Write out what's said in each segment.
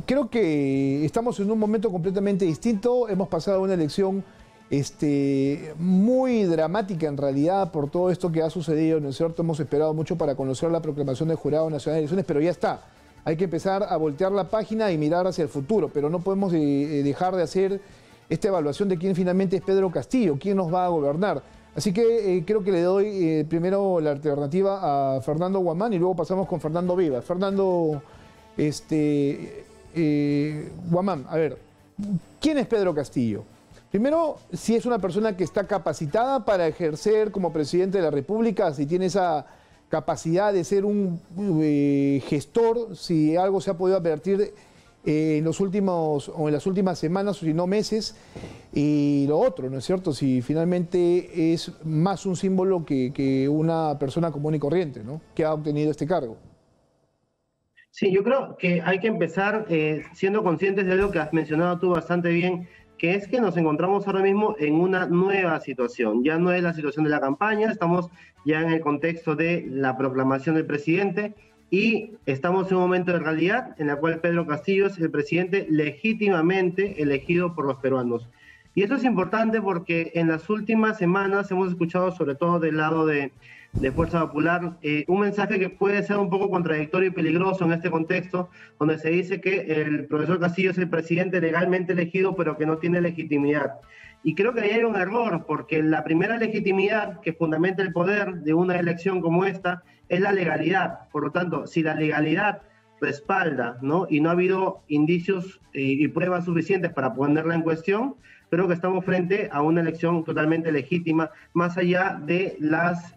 Creo que estamos en un momento completamente distinto. Hemos pasado una elección muy dramática en realidad por todo esto que ha sucedido, ¿no es cierto? Hemos esperado mucho para conocer la proclamación del Jurado Nacional de Elecciones, pero ya está. Hay que empezar a voltear la página y mirar hacia el futuro, pero no podemos dejar de hacer esta evaluación de quién finalmente es Pedro Castillo, quién nos va a gobernar. Así que creo que le doy primero la alternativa a Fernando Guamán y luego pasamos con Fernando Vivas. Fernando Guamán, a ver, ¿quién es Pedro Castillo? Primero, si es una persona que está capacitada para ejercer como presidente de la República, si tiene esa capacidad de ser un gestor, si algo se ha podido advertir en los últimos o en las últimas semanas o si no meses, y lo otro, ¿no es cierto? Si finalmente es más un símbolo que una persona común y corriente, ¿no? Que ha obtenido este cargo. Sí, yo creo que hay que empezar siendo conscientes de algo que has mencionado tú bastante bien, que es que nos encontramos ahora mismo en una nueva situación. Ya no es la situación de la campaña, estamos ya en el contexto de la proclamación del presidente y estamos en un momento de realidad en la cual Pedro Castillo es el presidente legítimamente elegido por los peruanos. Y eso es importante porque en las últimas semanas hemos escuchado, sobre todo del lado de Fuerza Popular, un mensaje que puede ser un poco contradictorio y peligroso en este contexto, donde se dice que el profesor Castillo es el presidente legalmente elegido, pero que no tiene legitimidad. Y creo que ahí hay un error, porque la primera legitimidad que fundamenta el poder de una elección como esta es la legalidad. Por lo tanto, si la legalidad respalda, ¿no? Y no ha habido indicios y pruebas suficientes para ponerla en cuestión, creo que estamos frente a una elección totalmente legítima, más allá de las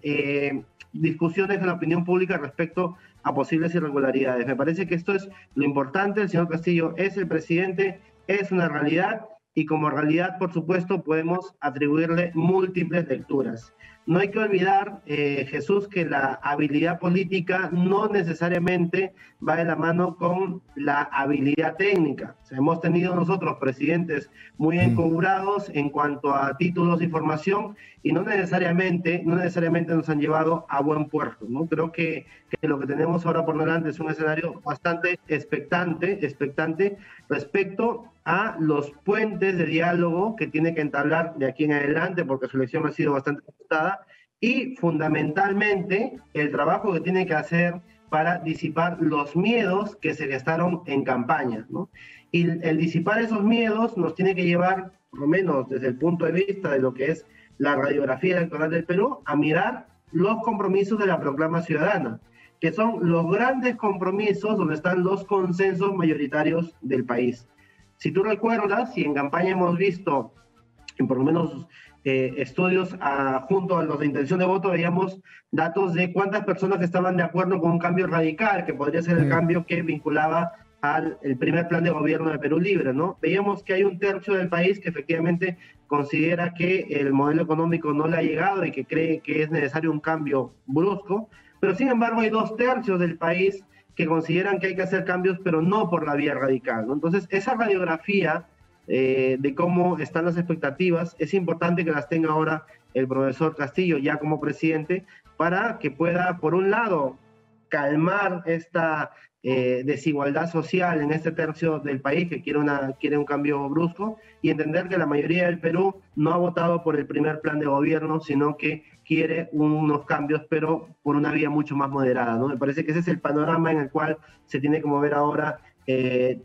discusiones de la opinión pública respecto a posibles irregularidades. Me parece que esto es lo importante. El señor Castillo es el presidente, es una realidad, y como realidad, por supuesto, podemos atribuirle múltiples lecturas. No hay que olvidar, Jesús, que la habilidad política no necesariamente va de la mano con la habilidad técnica. O sea, hemos tenido nosotros presidentes muy encobrados en cuanto a títulos de formación y no necesariamente nos han llevado a buen puerto, ¿no? Creo que lo que tenemos ahora por delante es un escenario bastante expectante respecto a los puentes de diálogo que tiene que entablar de aquí en adelante, porque su elección ha sido bastante ajustada, y fundamentalmente el trabajo que tiene que hacer para disipar los miedos que se gestaron en campaña, ¿no? Y el disipar esos miedos nos tiene que llevar, por lo menos desde el punto de vista de lo que es la radiografía electoral del Perú, a mirar los compromisos de la proclama ciudadana, que son los grandes compromisos donde están los consensos mayoritarios del país. Si tú recuerdas, y en campaña hemos visto, en por lo menos estudios junto a los de intención de voto, veíamos datos de cuántas personas estaban de acuerdo con un cambio radical, que podría ser el cambio que vinculaba al primer plan de gobierno de Perú Libre, ¿no? Veíamos que hay un tercio del país que efectivamente considera que el modelo económico no le ha llegado y que cree que es necesario un cambio brusco, pero sin embargo hay 2/3 del país que consideran que hay que hacer cambios, pero no por la vía radical, ¿no? Entonces, esa radiografía de cómo están las expectativas, es importante que las tenga ahora el profesor Castillo ya como presidente, para que pueda, por un lado, calmar esta desigualdad social en este tercio del país que quiere un cambio brusco, y entender que la mayoría del Perú no ha votado por el primer plan de gobierno, sino que quiere unos cambios, pero por una vía mucho más moderada, ¿no? Me parece que ese es el panorama en el cual se tiene que mover ahora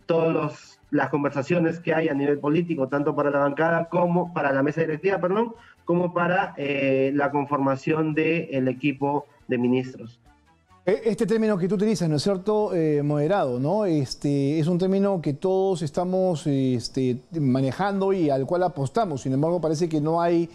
todas las conversaciones que hay a nivel político, tanto para la bancada como para la mesa directiva, como para la conformación del equipo de ministros. Este término que tú utilizas, ¿no es cierto? Moderado, ¿no? Es un término que todos estamos manejando y al cual apostamos. Sin embargo, parece que no hay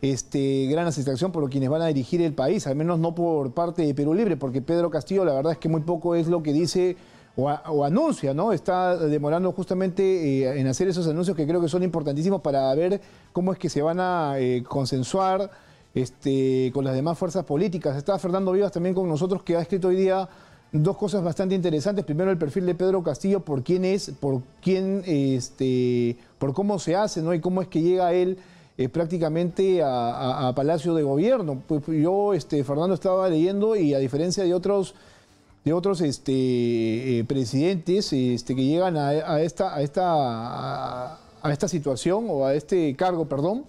gran satisfacción por quienes van a dirigir el país, al menos no por parte de Perú Libre, porque Pedro Castillo, la verdad es que muy poco es lo que dice o anuncia, ¿no? Está demorando justamente en hacer esos anuncios que creo que son importantísimos para ver cómo es que se van a consensuar con las demás fuerzas políticas. Está Fernando Vivas también con nosotros, que ha escrito hoy día dos cosas bastante interesantes. Primero, el perfil de Pedro Castillo, por quién es, por cómo se hace, ¿no? Y cómo es que llega él prácticamente a Palacio de Gobierno. Pues yo, Fernando, estaba leyendo y a diferencia de otros de otros presidentes que llegan a esta situación o a este cargo, perdón.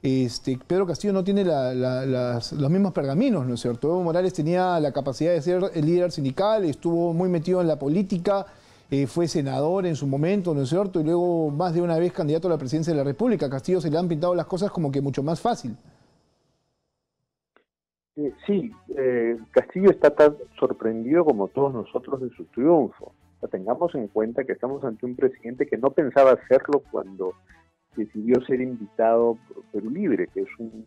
Pedro Castillo no tiene los mismos pergaminos, ¿no es cierto? Evo Morales tenía la capacidad de ser el líder sindical, estuvo muy metido en la política, fue senador en su momento, ¿no es cierto? Y luego más de una vez candidato a la presidencia de la República. A Castillo se le han pintado las cosas como que mucho más fácil. Sí, Castillo está tan sorprendido como todos nosotros de su triunfo. O sea, tengamos en cuenta que estamos ante un presidente que no pensaba hacerlo cuando decidió ser invitado por Perú Libre, que es un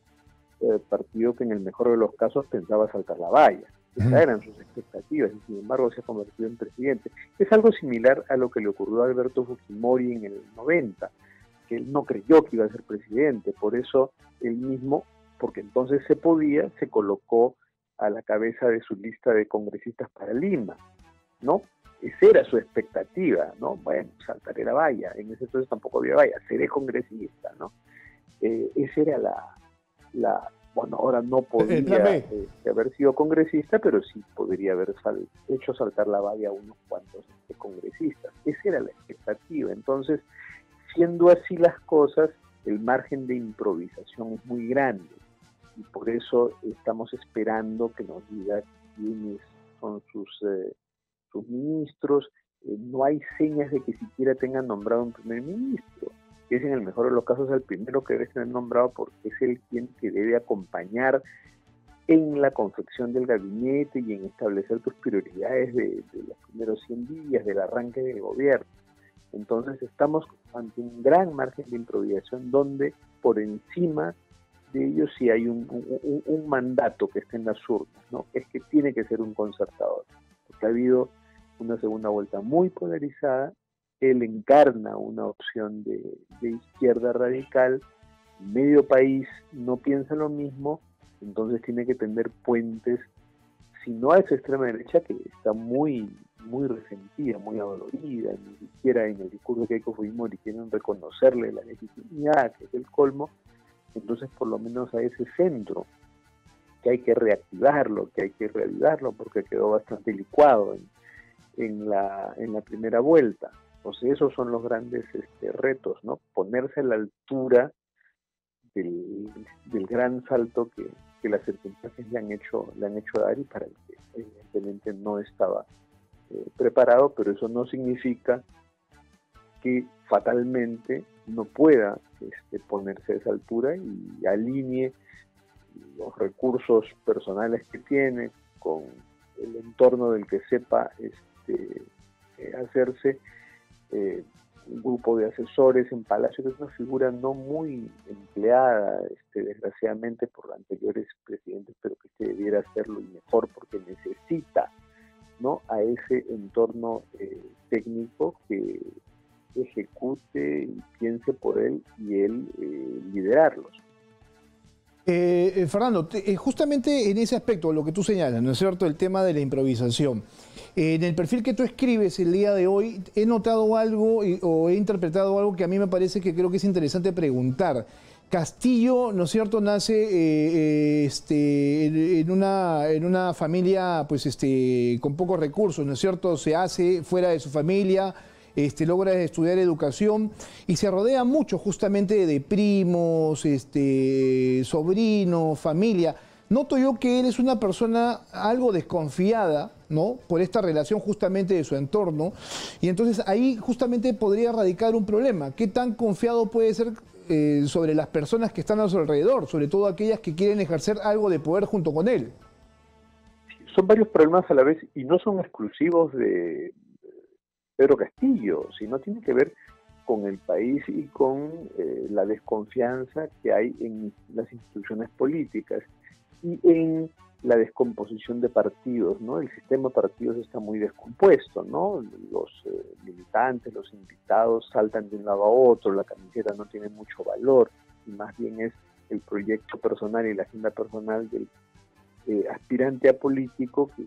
partido que en el mejor de los casos pensaba saltar la valla. Esas eran sus expectativas y sin embargo se ha convertido en presidente. Es algo similar a lo que le ocurrió a Alberto Fujimori en el 90, que él no creyó que iba a ser presidente, por eso él mismo, porque entonces se podía, se colocó a la cabeza de su lista de congresistas para Lima, ¿no? Esa era su expectativa, ¿no? Bueno, saltaré la valla, en ese entonces tampoco había valla, seré congresista, ¿no? Esa era bueno, ahora no podía haber sido congresista, pero sí podría haber hecho saltar la valla a unos cuantos congresistas. Esa era la expectativa. Entonces, siendo así las cosas, el margen de improvisación es muy grande y por eso estamos esperando que nos diga quiénes son sus ministros. No hay señas de que siquiera tengan nombrado un primer ministro, que es en el mejor de los casos el primero que debe ser nombrado porque es el quien que debe acompañar en la confección del gabinete y en establecer tus prioridades de los primeros 100 días del arranque del gobierno. Entonces estamos ante un gran margen de improvisación donde por encima de ellos sí hay un mandato que está en las urnas, ¿no? Es que tiene que ser un concertador, porque ha habido una segunda vuelta muy polarizada. Él encarna una opción de izquierda radical, medio país no piensa lo mismo, entonces tiene que tender puentes, si no a esa extrema derecha que está muy resentida, muy adolorida, ni siquiera en el discurso de Keiko Fujimori quieren reconocerle la legitimidad, que es el colmo, entonces por lo menos a ese centro, que hay que reactivarlo, que hay que reavivarlo, porque quedó bastante licuado en la primera vuelta. Entonces esos son los grandes retos, ¿no? Ponerse a la altura del gran salto que las circunstancias le han hecho dar y para el que evidentemente no estaba preparado, pero eso no significa que fatalmente no pueda ponerse a esa altura y alinee los recursos personales que tiene con el entorno del que sepa hacerse un grupo de asesores en Palacio, que es una figura no muy empleada, desgraciadamente, por anteriores presidentes, pero que debiera hacerlo y mejor porque necesita, ¿no?, a ese entorno técnico que ejecute y piense por él y él liderarlos. Fernando, justamente en ese aspecto, lo que tú señalas, ¿no es cierto?, el tema de la improvisación. En el perfil que tú escribes el día de hoy, he notado algo o he interpretado algo que a mí me parece que creo que es interesante preguntar. Castillo, ¿no es cierto?, nace en una familia pues, con pocos recursos, ¿no es cierto?, se hace fuera de su familia, logra estudiar educación y se rodea mucho justamente de primos, sobrinos, familia. Noto yo que él es una persona algo desconfiada, ¿no?, por esta relación justamente de su entorno, y entonces ahí justamente podría radicar un problema. ¿Qué tan confiado puede ser sobre las personas que están a su alrededor, sobre todo aquellas que quieren ejercer algo de poder junto con él? Son varios problemas a la vez y no son exclusivos de Pedro Castillo, sino tiene que ver con el país y con la desconfianza que hay en las instituciones políticas y en la descomposición de partidos, ¿no? El sistema de partidos está muy descompuesto, ¿no? Los militantes, los invitados saltan de un lado a otro, la camiseta no tiene mucho valor y más bien es el proyecto personal y la agenda personal del aspirante a político que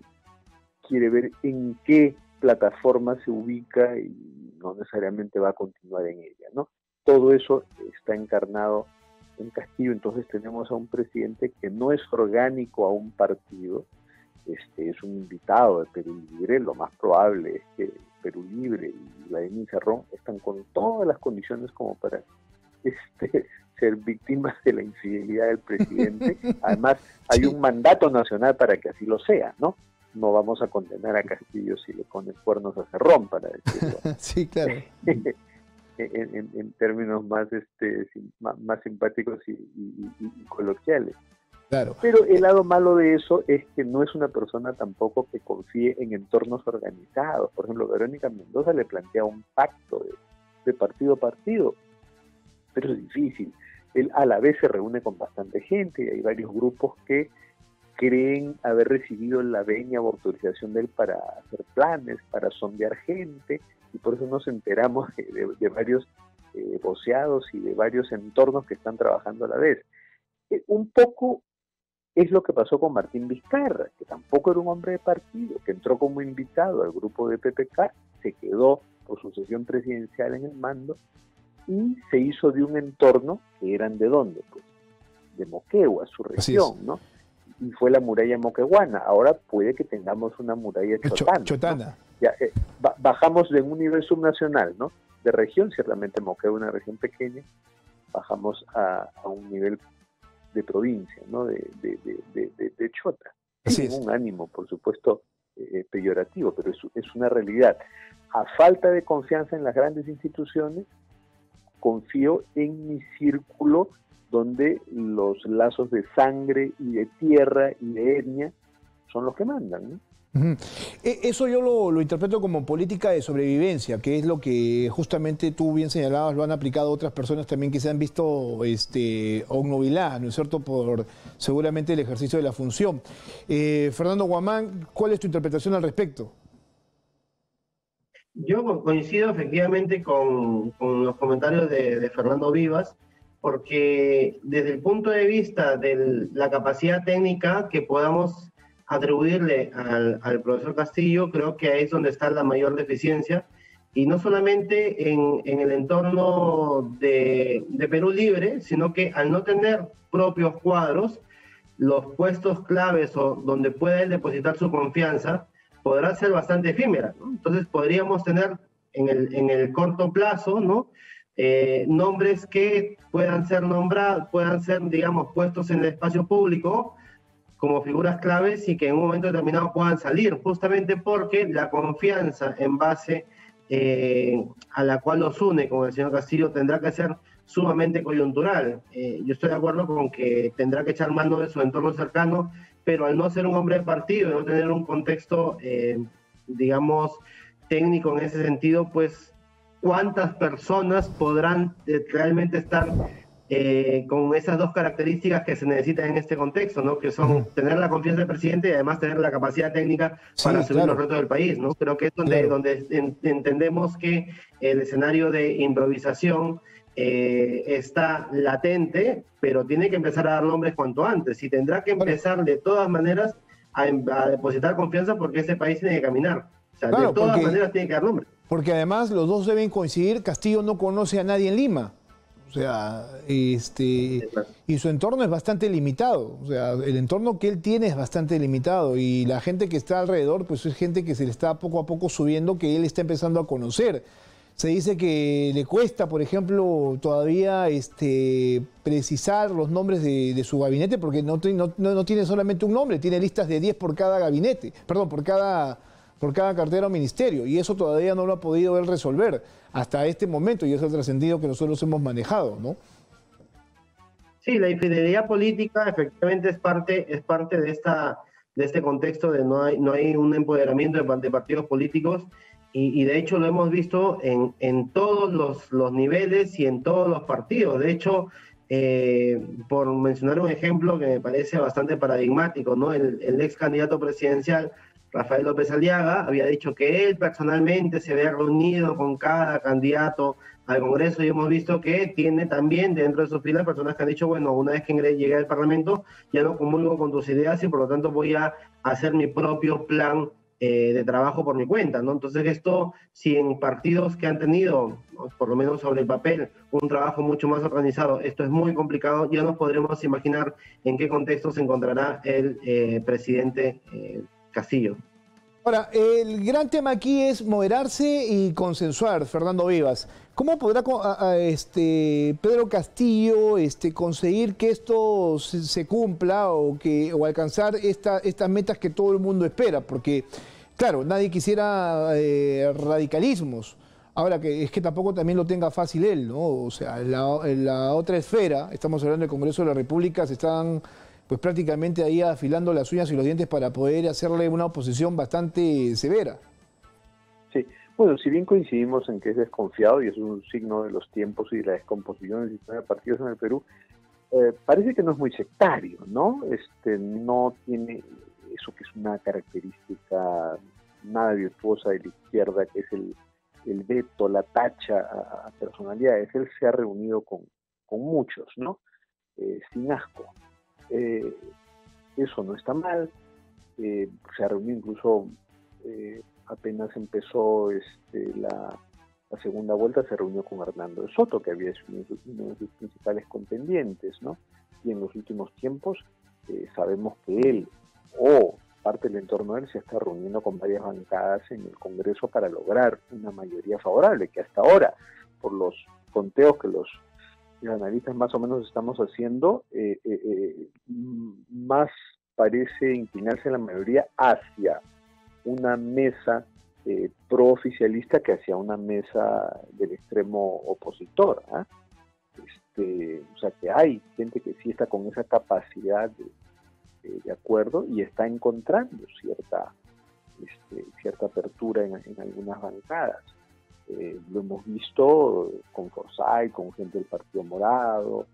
quiere ver en qué plataforma se ubica y no necesariamente va a continuar en ella, ¿no? Todo eso está encarnado en Castillo, entonces tenemos a un presidente que no es orgánico a un partido, es un invitado de Perú Libre, lo más probable es que Perú Libre y Vladimir Cerrón están con todas las condiciones como para ser víctimas de la infidelidad del presidente. Además, hay un mandato nacional para que así lo sea, ¿no? No vamos a condenar a Castillo si le ponen cuernos a Cerrón, para decirlo. Sí, claro. En términos más simpáticos y coloquiales. Claro. Pero el lado malo de eso es que no es una persona tampoco que confíe en entornos organizados. Por ejemplo, Verónica Mendoza le plantea un pacto de partido a partido, pero es difícil. Él a la vez se reúne con bastante gente y hay varios grupos que creen haber recibido la venia o autorización de él para hacer planes, para sondear gente, y por eso nos enteramos de varios voceados y de varios entornos que están trabajando a la vez. Un poco es lo que pasó con Martín Vizcarra, que tampoco era un hombre de partido, que entró como invitado al grupo de PPK, se quedó por sucesión presidencial en el mando y se hizo de un entorno que eran ¿de dónde? Pues de Moquegua, su región, ¿no? Y fue la muralla moqueguana. Ahora puede que tengamos una muralla chotana. ¿No? Ya, bajamos de un nivel subnacional, ¿no? De región, ciertamente Moquegua es una región pequeña, bajamos a un nivel de provincia, ¿no? De chota. Sin un ánimo, por supuesto, peyorativo, pero es una realidad. A falta de confianza en las grandes instituciones, confío en mi círculo donde los lazos de sangre y de tierra y de etnia son los que mandan, ¿no? Eso yo lo interpreto como política de sobrevivencia, que es lo que justamente tú bien señalabas, lo han aplicado otras personas también que se han visto obnubiladas, ¿no es cierto?, por seguramente el ejercicio de la función. Fernando Guamán, ¿cuál es tu interpretación al respecto? Yo coincido efectivamente con los comentarios de Fernando Vivas, porque desde el punto de vista de la capacidad técnica que podamos atribuirle al profesor Castillo, creo que ahí es donde está la mayor deficiencia, y no solamente en el entorno de Perú Libre, sino que al no tener propios cuadros, los puestos claves o donde pueda él depositar su confianza, podrá ser bastante efímera, ¿no? Entonces podríamos tener en el corto plazo, ¿no? Nombres que puedan ser nombrados, puedan ser, digamos, puestos en el espacio público como figuras claves y que en un momento determinado puedan salir, justamente porque la confianza en base a la cual los une con el señor Castillo tendrá que ser sumamente coyuntural. Yo estoy de acuerdo con que tendrá que echar mano de su entorno cercano, pero al no ser un hombre de partido, no tener un contexto, digamos, técnico en ese sentido, pues, ¿cuántas personas podrán realmente estar con esas dos características que se necesitan en este contexto, ¿no? Que son tener la confianza del presidente y además tener la capacidad técnica para asumir los retos del país, ¿no? Creo que es donde entendemos que el escenario de improvisación está latente, pero tiene que empezar a dar nombres cuanto antes y tendrá que empezar de todas maneras a depositar confianza porque ese país tiene que caminar. O sea, de todas maneras tiene que dar nombres. Porque además los dos deben coincidir, Castillo no conoce a nadie en Lima. O sea, y su entorno es bastante limitado. O sea, el entorno que él tiene es bastante limitado y la gente que está alrededor, pues es gente que se le está poco a poco subiendo, que él está empezando a conocer. Se dice que le cuesta, por ejemplo, todavía precisar los nombres de su gabinete porque no tiene solamente un nombre, tiene listas de 10 por cada gabinete, perdón, por cada cartera o ministerio, y eso todavía no lo ha podido él resolver hasta este momento, y es el trascendido que nosotros hemos manejado, ¿no? Sí, la infidelidad política efectivamente es parte de este contexto de no hay un empoderamiento de partidos políticos, y de hecho lo hemos visto en todos los niveles y en todos los partidos. De hecho, por mencionar un ejemplo que me parece bastante paradigmático, ¿no? El ex candidato presidencial Rafael López Aliaga había dicho que él personalmente se había reunido con cada candidato al Congreso y hemos visto que tiene también dentro de sus filas personas que han dicho, bueno, una vez que llegué al Parlamento ya no comulgo con tus ideas y por lo tanto voy a hacer mi propio plan de trabajo por mi cuenta, ¿no? Entonces esto, si en partidos que han tenido, ¿no?, por lo menos sobre el papel, un trabajo mucho más organizado, esto es muy complicado, ya nos podremos imaginar en qué contexto se encontrará el presidente Castillo. Ahora, el gran tema aquí es moderarse y consensuar, Fernando Vivas. ¿Cómo podrá Pedro Castillo conseguir que esto se cumpla o alcanzar estas metas que todo el mundo espera? Porque, claro, nadie quisiera radicalismos. Ahora, que es que tampoco también lo tenga fácil él, ¿no? O sea, en la otra esfera, estamos hablando del Congreso de la República, se están pues prácticamente ahí afilando las uñas y los dientes para poder hacerle una oposición bastante severa. Sí, bueno, si bien coincidimos en que es desconfiado y es un signo de los tiempos y de la descomposición del sistema de partidos en el Perú, parece que no es muy sectario, ¿no? No tiene eso que es una característica nada virtuosa de la izquierda, que es el veto, la tacha a personalidades. Él se ha reunido con muchos, ¿no? Sin asco. Eso no está mal. Se ha reunido incluso apenas empezó la segunda vuelta, se reunió con Hernando de Soto, que había sido uno de sus principales contendientes, ¿no? Y en los últimos tiempos sabemos que él o parte del entorno de él se está reuniendo con varias bancadas en el Congreso para lograr una mayoría favorable, que hasta ahora, por los conteos que los analistas más o menos estamos haciendo, más parece inclinarse la mayoría hacia una mesa pro-oficialista que hacia una mesa del extremo opositor. O sea que hay gente que sí está con esa capacidad de acuerdo y está encontrando cierta apertura en algunas bancadas. Lo hemos visto con Forsyth, con gente del Partido Morado,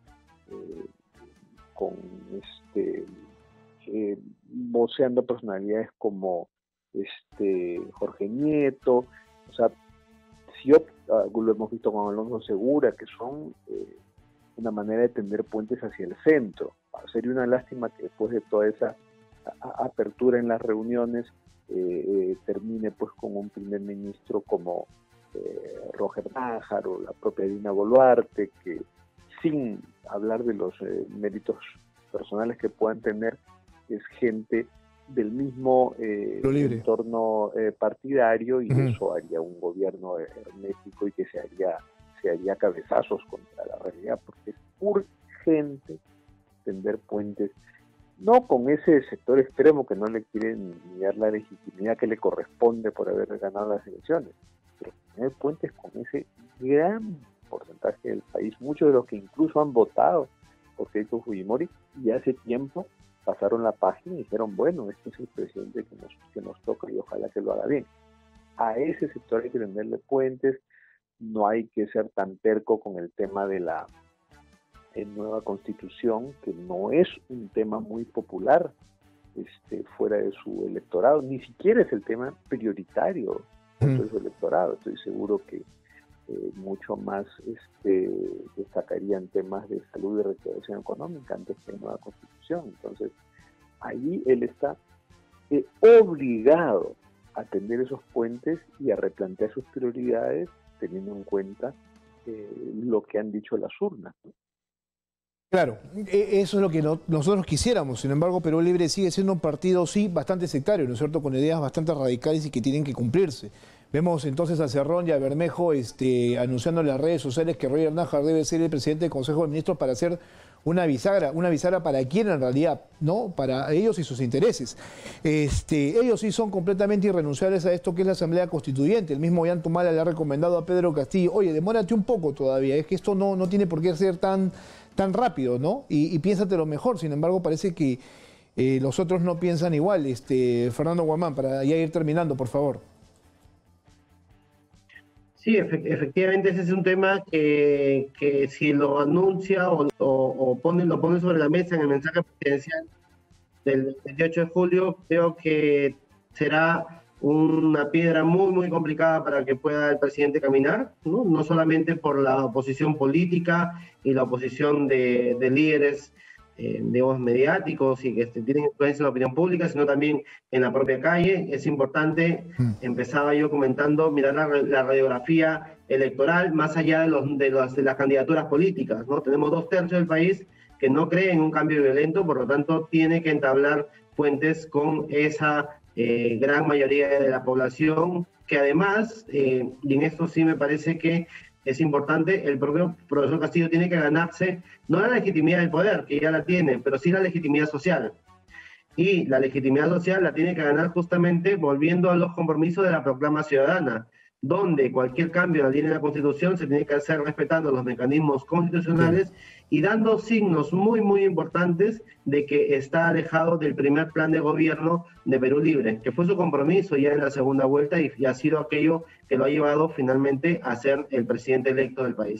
con voceando personalidades como Jorge Nieto. O sea, lo hemos visto con Alonso Segura, que son una manera de tender puentes hacia el centro. Sería una lástima que después de toda esa apertura en las reuniones termine pues con un primer ministro como Roger Nájar o la propia Dina Boluarte, que sin hablar de los méritos personales que puedan tener, es gente del mismo entorno partidario, y eso haría un gobierno hermético y que se haría cabezazos contra la realidad, porque es urgente tender puentes, no con ese sector extremo que no le quiere ni dar la legitimidad que le corresponde por haber ganado las elecciones, pero tener puentes con ese gran porcentaje del país, muchos de los que incluso han votado por Keiko Fujimori y hace tiempo pasaron la página y dijeron, bueno, este es el presidente que nos toca y ojalá que lo haga bien. A ese sector hay que tenderle puentes, no hay que ser tan terco con el tema de la nueva constitución, que no es un tema muy popular fuera de su electorado, ni siquiera es el tema prioritario de su electorado. Estoy seguro que mucho más destacarían temas de salud y reactivación económica antes que la nueva constitución. Entonces, ahí él está obligado a tender esos puentes y a replantear sus prioridades teniendo en cuenta lo que han dicho las urnas, ¿no? Claro, eso es lo que nosotros quisiéramos. Sin embargo, Perú Libre sigue siendo un partido, sí, bastante sectario, ¿no es cierto?, con ideas bastante radicales y que tienen que cumplirse. Vemos entonces a Cerrón y a Bermejo anunciando en las redes sociales que Roger Nájar debe ser el presidente del Consejo de Ministros para hacer una bisagra para quién en realidad, ¿no? Para ellos y sus intereses. Ellos sí son completamente irrenunciables a esto que es la Asamblea Constituyente. El mismo Ollanta-Humala le ha recomendado a Pedro Castillo, oye, demórate un poco todavía, es que esto no tiene por qué ser tan rápido, ¿no? Y piénsatelo mejor. Sin embargo, parece que los otros no piensan igual. Fernando Guamán, para ya ir terminando, por favor. Sí, efectivamente ese es un tema que si lo anuncia o lo pone sobre la mesa en el mensaje presidencial del 28 de julio, creo que será una piedra muy, muy complicada para que pueda el presidente caminar, ¿no? No solamente por la oposición política y la oposición de líderes digamos, mediáticos y que tienen influencia en la opinión pública, sino también en la propia calle. Es importante, empezaba yo comentando, mirar la radiografía electoral más allá de las candidaturas políticas, ¿no? Tenemos 2/3 del país que no cree en un cambio violento, por lo tanto tiene que entablar puentes con esa gran mayoría de la población, que además, y en esto sí me parece que es importante, el propio profesor Castillo tiene que ganarse, no la legitimidad del poder, que ya la tiene, pero sí la legitimidad social. Y la legitimidad social la tiene que ganar justamente volviendo a los compromisos de la proclama ciudadana, donde cualquier cambio en la línea de la Constitución se tiene que hacer respetando los mecanismos constitucionales y dando signos muy, muy importantes de que está alejado del primer plan de gobierno de Perú Libre, que fue su compromiso ya en la segunda vuelta y ha sido aquello que lo ha llevado finalmente a ser el presidente electo del país.